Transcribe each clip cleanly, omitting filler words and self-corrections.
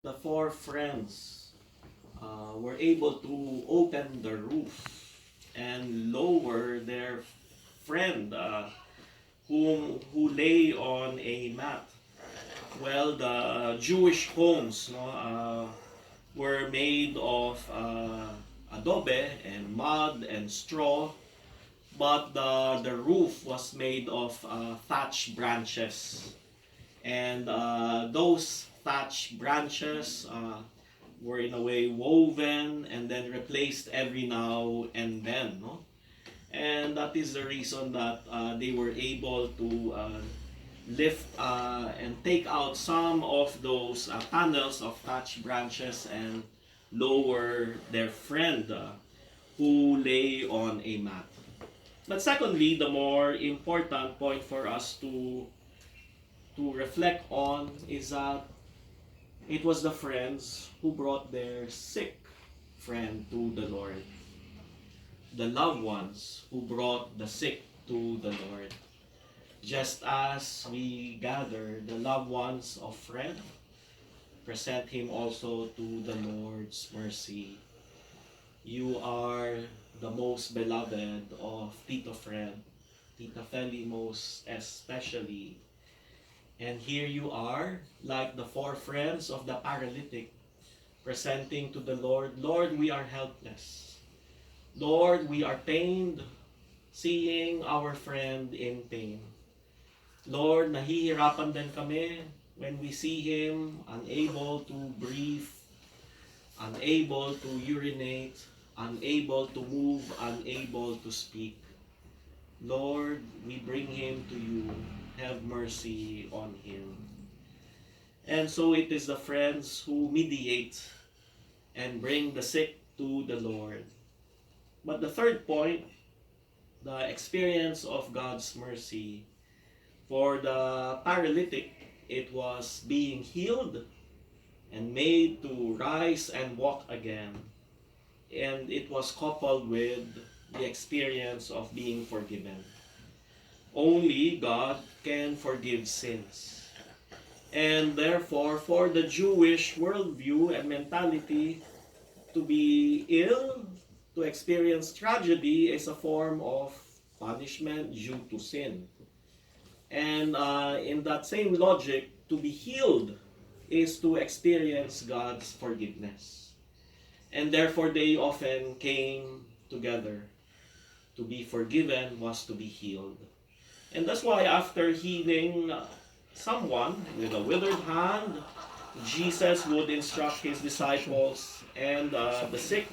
The four friends were able to open the roof and lower their friend who lay on a mat. Well, the Jewish homes were made of adobe and mud and straw, but the roof was made of thatch branches. And those thatch branches were in a way woven and then replaced every now and then. No? And that is the reason that they were able to lift and take out some of those panels of thatch branches and lower their friend who lay on a mat. But secondly, the more important point for us to reflect on is that it was the friends who brought their sick friend to the Lord. The loved ones who brought the sick to the Lord. Just as we gather the loved ones of Fred, present him also to the Lord's mercy. You are the most beloved of Tito Fred, Tita Feli most especially. And here you are, like the four friends of the paralytic, presenting to the Lord, Lord, we are helpless. Lord, we are pained, seeing our friend in pain. Lord, nahihirapan din kami when we see him unable to breathe, unable to urinate, unable to move, unable to speak. Lord, we bring him to you. Have mercy on him. And so it is the friends who mediate and bring the sick to the Lord. But the third point, the experience of God's mercy. For the paralytic, it was being healed and made to rise and walk again. And it was coupled with the experience of being forgiven. Only God can forgive sins. And therefore, for the Jewish worldview and mentality, to be ill, to experience tragedy is a form of punishment due to sin. And in that same logic, to be healed is to experience God's forgiveness. And therefore, they often came together. To be forgiven was to be healed. And that's why after healing someone with a withered hand, Jesus would instruct his disciples and the sick,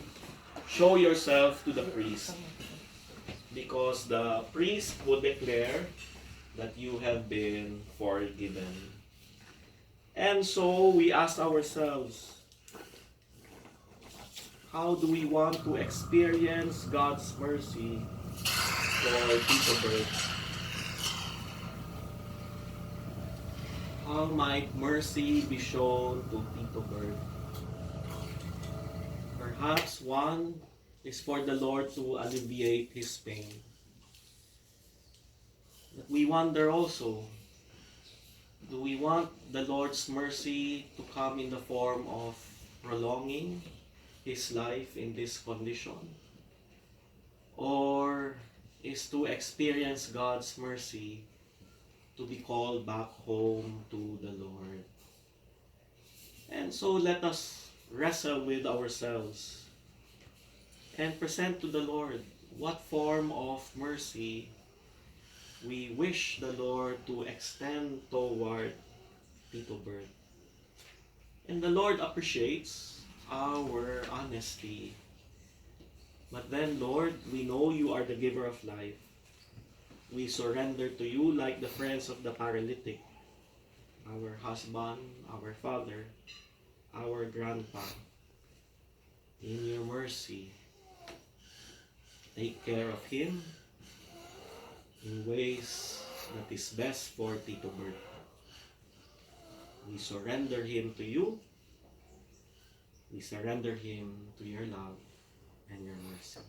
show yourself to the priest. Because the priest would declare that you have been forgiven. And so we ask ourselves, how do we want to experience God's mercy for Tito Bird? How might mercy be shown to Tito Bird? Perhaps one is for the Lord to alleviate his pain. But we wonder also, do we want the Lord's mercy to come in the form of prolonging his life in this condition? Or is to experience God's mercy to be called back home to the Lord? And so let us wrestle with ourselves and present to the Lord what form of mercy we wish the Lord to extend toward Tito Bird. And the Lord appreciates our honesty. But then, Lord, we know you are the giver of life. We surrender to you like the friends of the paralytic, our husband, our father, our grandpa. In your mercy, take care of him in ways that is best for Tito Bird. We surrender him to you. We surrender him to your love and your mercy.